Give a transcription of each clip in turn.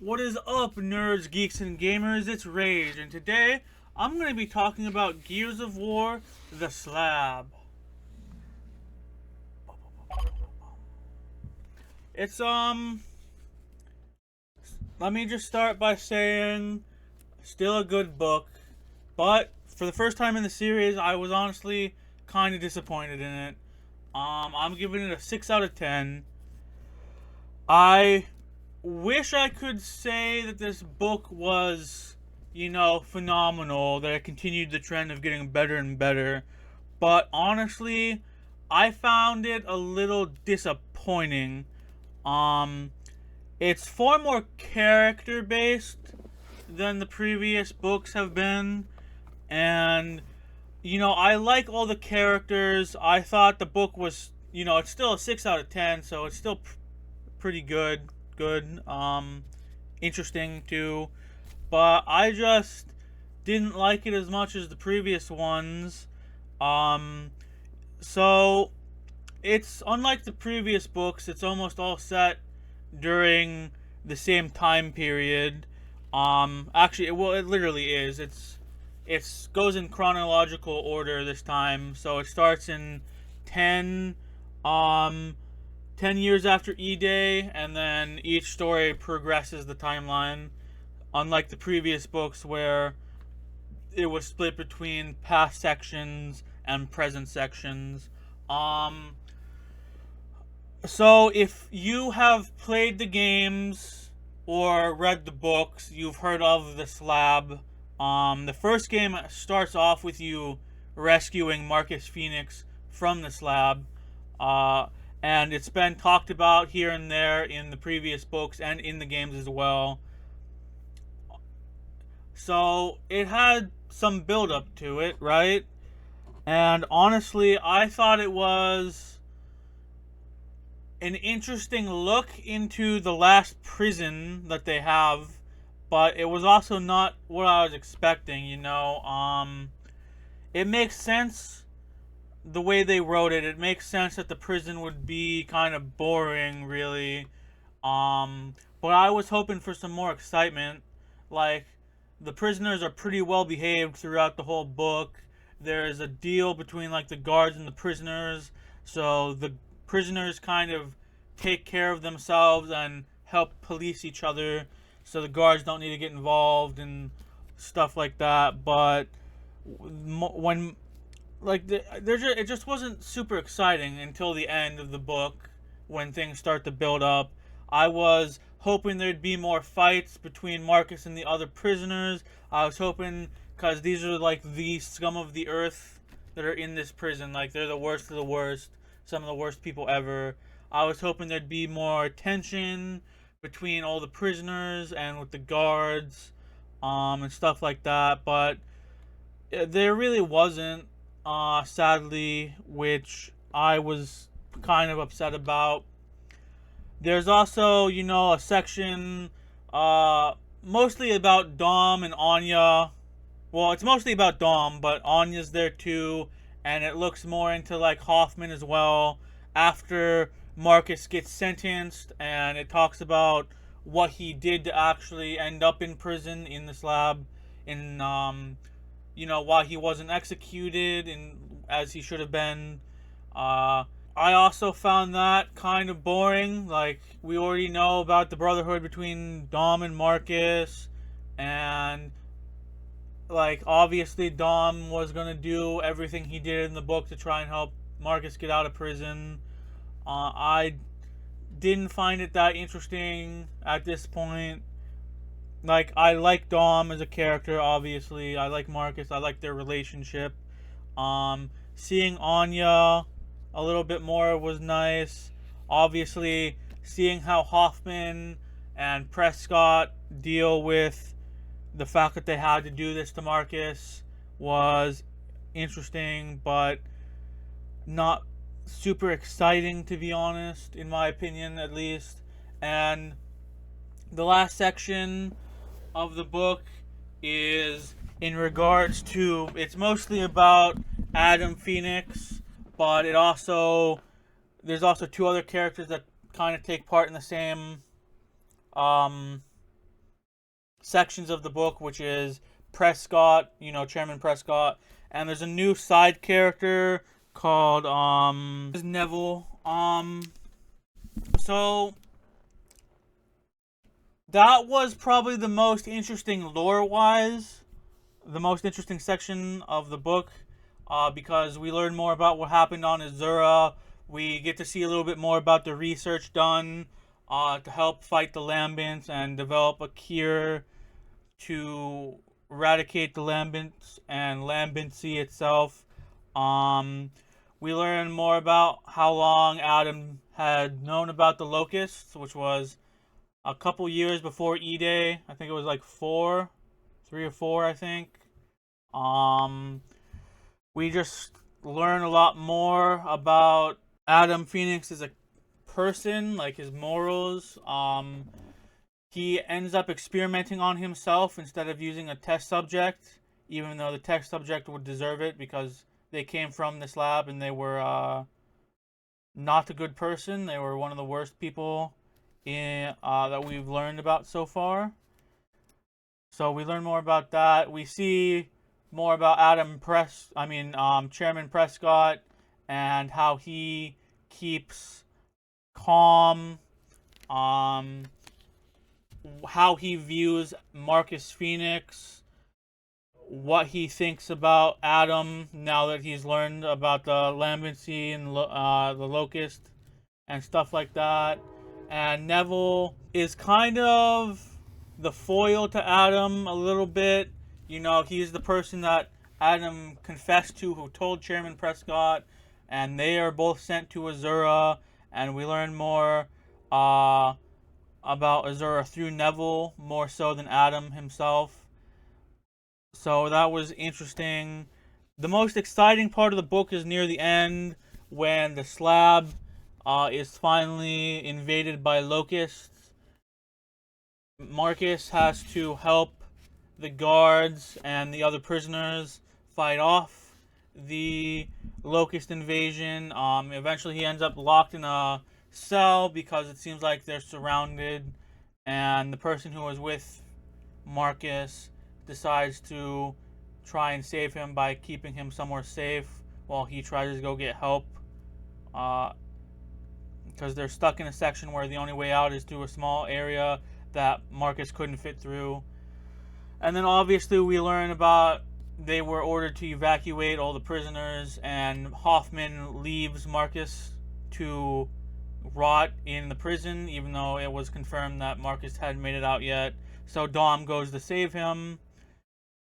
What is up, nerds, geeks, and gamers? It's Rage, and today I'm going to be talking about Gears of War, the Slab. It's, let me just start by saying, still a good book, but for the first time in the series, I was honestly kind of disappointed in it. I'm giving it a 6 out of 10. I wish I could say that this book was, phenomenal, that it continued the trend of getting better and better. But honestly, I found it a little disappointing. Um, it's far more character based than the previous books have been. And, I like all the characters. I thought the book was, it's still a 6 out of 10, so it's still pretty good. Interesting too. But I just didn't like it as much as the previous ones. Um, so it's unlike the previous books. It's almost all set during the same time period. Actually, it literally is. It goes in chronological order this time. So it starts in 10 um 10 years after E-Day, and then each story progresses the timeline, unlike the previous books where it was split between past sections and present sections. Um, so if you have played the games or read the books, you've heard of the Slab. The first game starts off with you rescuing Marcus Phoenix from the Slab. Uh, and it's been talked about here and there in the previous books and in the games as well. So it had some build up to it, right? And honestly, I thought it was an interesting look into the last prison that they have, but it was also not what I was expecting. It makes sense the way they wrote it. It makes sense that the prison would be kind of boring, really. But I was hoping for some more excitement. Like, the prisoners are pretty well behaved throughout the whole book. There's a deal between, like, the guards and the prisoners. So the prisoners kind of take care of themselves and help police each other. So the guards don't need to get involved and stuff like that. But when it just wasn't super exciting until the end of the book when things start to build up. I was hoping there'd be more fights between Marcus and the other prisoners. I was hoping, because these are like the scum of the earth that are in this prison, like they're the worst of the worst, some of the worst people ever. I was hoping there'd be more tension between all the prisoners and with the guards, and stuff like that, but there really wasn't, sadly, which I was kind of upset about. There's also, a section mostly about Dom and Anya. Well, it's mostly about Dom, but Anya's there too, and it looks more into like Hoffman as well after Marcus gets sentenced, and it talks about what he did to actually end up in prison in the Slab, in why he wasn't executed and as he should have been. I also found that kind of boring. Like, we already know about the brotherhood between Dom and Marcus, and like obviously Dom was gonna do everything he did in the book to try and help Marcus get out of prison. I didn't find it that interesting at this point. Like, I like Dom as a character, obviously. I like Marcus. I like their relationship. Seeing Anya a little bit more was nice. Obviously, seeing how Hoffman and Prescott deal with the fact that they had to do this to Marcus was interesting, but not super exciting, to be honest, in my opinion, at least. And the last section of the book is in regards to, it's mostly about Adam Phoenix, but there's also two other characters that kind of take part in the same sections of the book, which is Prescott, Chairman Prescott, and there's a new side character called Neville. So that was probably the most interesting lore-wise, the most interesting section of the book, because we learn more about what happened on Azura. We get to see a little bit more about the research done to help fight the Lambents and develop a cure to eradicate the Lambents and Lambency itself. We learn more about how long Adam had known about the Locusts, which was a couple years before E-Day. I think it was like 3 or 4, I think. We just learn a lot more about Adam Phoenix as a person, like his morals. He ends up experimenting on himself instead of using a test subject, even though the test subject would deserve it because they came from this lab and they were not a good person. They were one of the worst people that we've learned about so far. So we learn more about that. We see more about Chairman Prescott, and how he keeps calm, how he views Marcus Phoenix, what he thinks about Adam now that he's learned about the Lambency and the Locust and stuff like that. And Neville is kind of the foil to Adam a little bit. He's the person that Adam confessed to, who told Chairman Prescott, and they are both sent to Azura, and we learn more about Azura through Neville, more so than Adam himself. So that was interesting. The most exciting part of the book is near the end, when the Slab is finally invaded by locusts. Marcus has to help the guards and the other prisoners fight off the locust invasion. Eventually he ends up locked in a cell because it seems like they're surrounded, and the person who was with Marcus decides to try and save him by keeping him somewhere safe while he tries to go get help, because they're stuck in a section where the only way out is through a small area that Marcus couldn't fit through. And then obviously we learn about they were ordered to evacuate all the prisoners, and Hoffman leaves Marcus to rot in the prison, even though it was confirmed that Marcus hadn't made it out yet. So Dom goes to save him,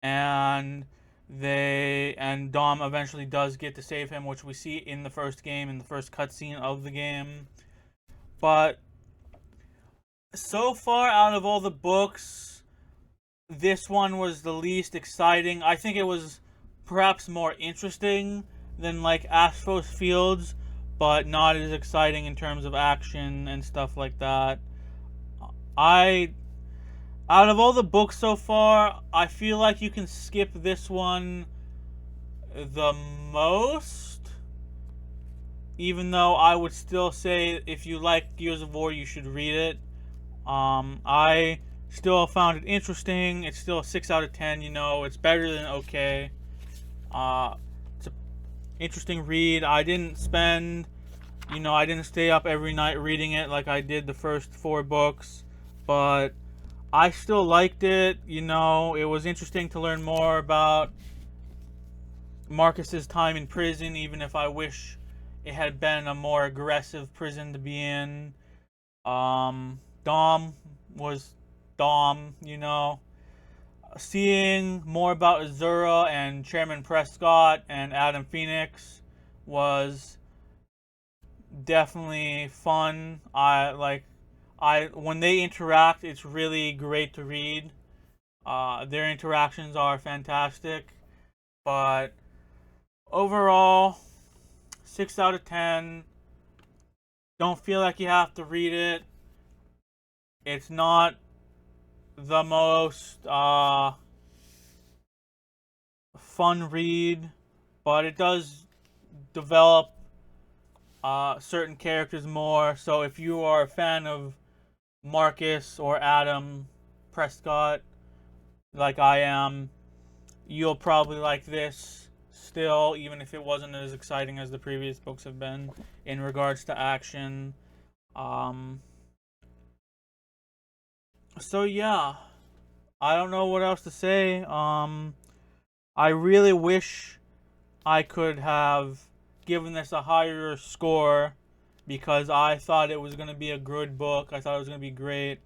and Dom eventually does get to save him, which we see in the first game, in the first cutscene of the game. But so far out of all the books, this one was the least exciting. I think it was perhaps more interesting than like Asphos Fields, but not as exciting in terms of action and stuff like that. Out of all the books so far, I feel like you can skip this one the most, even though I would still say if you like Gears of War, you should read it. I still found it interesting. It's still a 6 out of 10, it's better than okay. It's an interesting read. I didn't stay up every night reading it like I did the first 4 books, but I still liked it. It was interesting to learn more about Marcus's time in prison, even if I wish it had been a more aggressive prison to be in. Dom was Dom, Seeing more about Azura and Chairman Prescott and Adam Phoenix was definitely fun. When they interact, it's really great to read. Their interactions are fantastic, but overall, 6 out of 10. Don't feel like you have to read it. It's not the most fun read, but it does develop certain characters more. So if you are a fan of Marcus or Adam Prescott, like I am, you'll probably like this still, even if it wasn't as exciting as the previous books have been in regards to action. Um, so yeah, I don't know what else to say. I really wish I could have given this a higher score because I thought it was going to be a good book. I thought it was going to be great,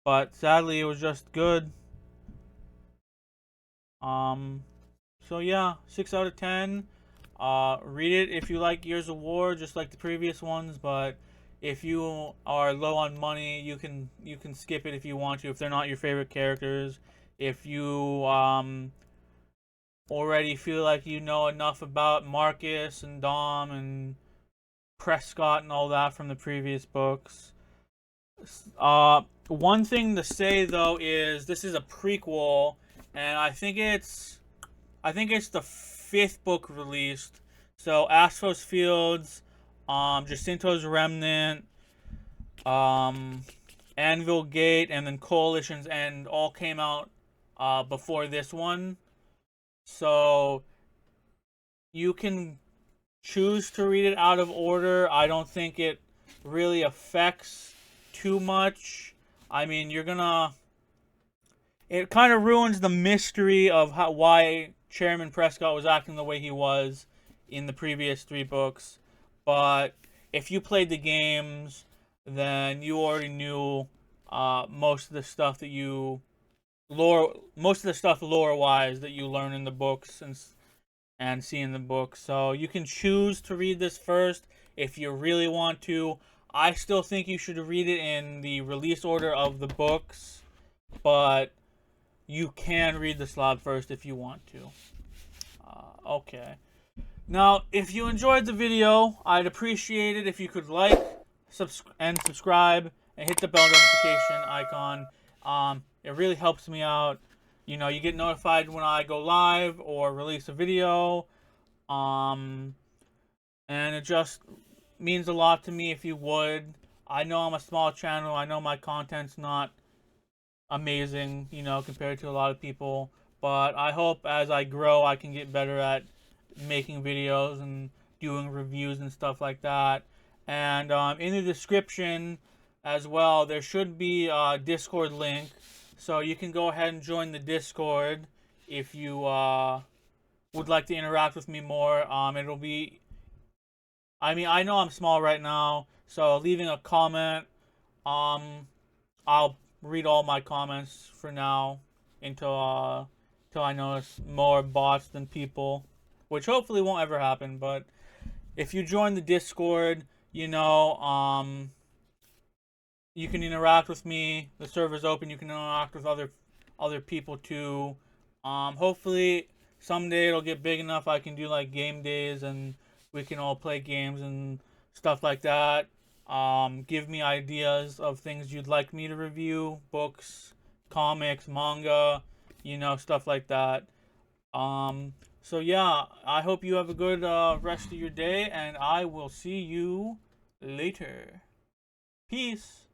but sadly, it was just good. Um, so yeah, 6 out of 10. Read it if you like Gears of War, just like the previous ones. But if you are low on money, you can skip it if you want to. If they're not your favorite characters, if you already feel like you know enough about Marcus and Dom and Prescott and all that from the previous books. One thing to say though is this is a prequel, and I think it's the fifth book released. So Asphos Fields, Jacinto's Remnant, um, Anvil Gate, and then Coalition's End all came out before this one. So you can choose to read it out of order. I don't think it really affects too much. I mean, it kind of ruins the mystery of why Chairman Prescott was acting the way he was in the previous three books. But if you played the games, then you already knew most of the stuff that most of the stuff lore wise that you learn in the books and see in the book. So you can choose to read this first if you really want to. I still think you should read it in the release order of the books, but you can read the slab first if you want to. Okay. Now, if you enjoyed the video, I'd appreciate it if you could like and subscribe and hit the bell notification icon. It really helps me out. You know, you get notified when I go live or release a video. And it just means a lot to me if you would. I know I'm a small channel. I know my content's not amazing, compared to a lot of people. But I hope as I grow, I can get better at making videos and doing reviews and stuff like that. And in the description as well, there should be a Discord link. So you can go ahead and join the Discord if you would like to interact with me more. It'll be... I mean, I know I'm small right now, so leaving a comment, I'll read all my comments for now until I notice more bots than people, which hopefully won't ever happen. But if you join the Discord, you can interact with me. The server's open. You can interact with other people too. Hopefully someday it'll get big enough I can do like game days and we can all play games and stuff like that. Give me ideas of things you'd like me to review, books, comics, manga, stuff like that. So yeah, I hope you have a good rest of your day, and I will see you later. Peace.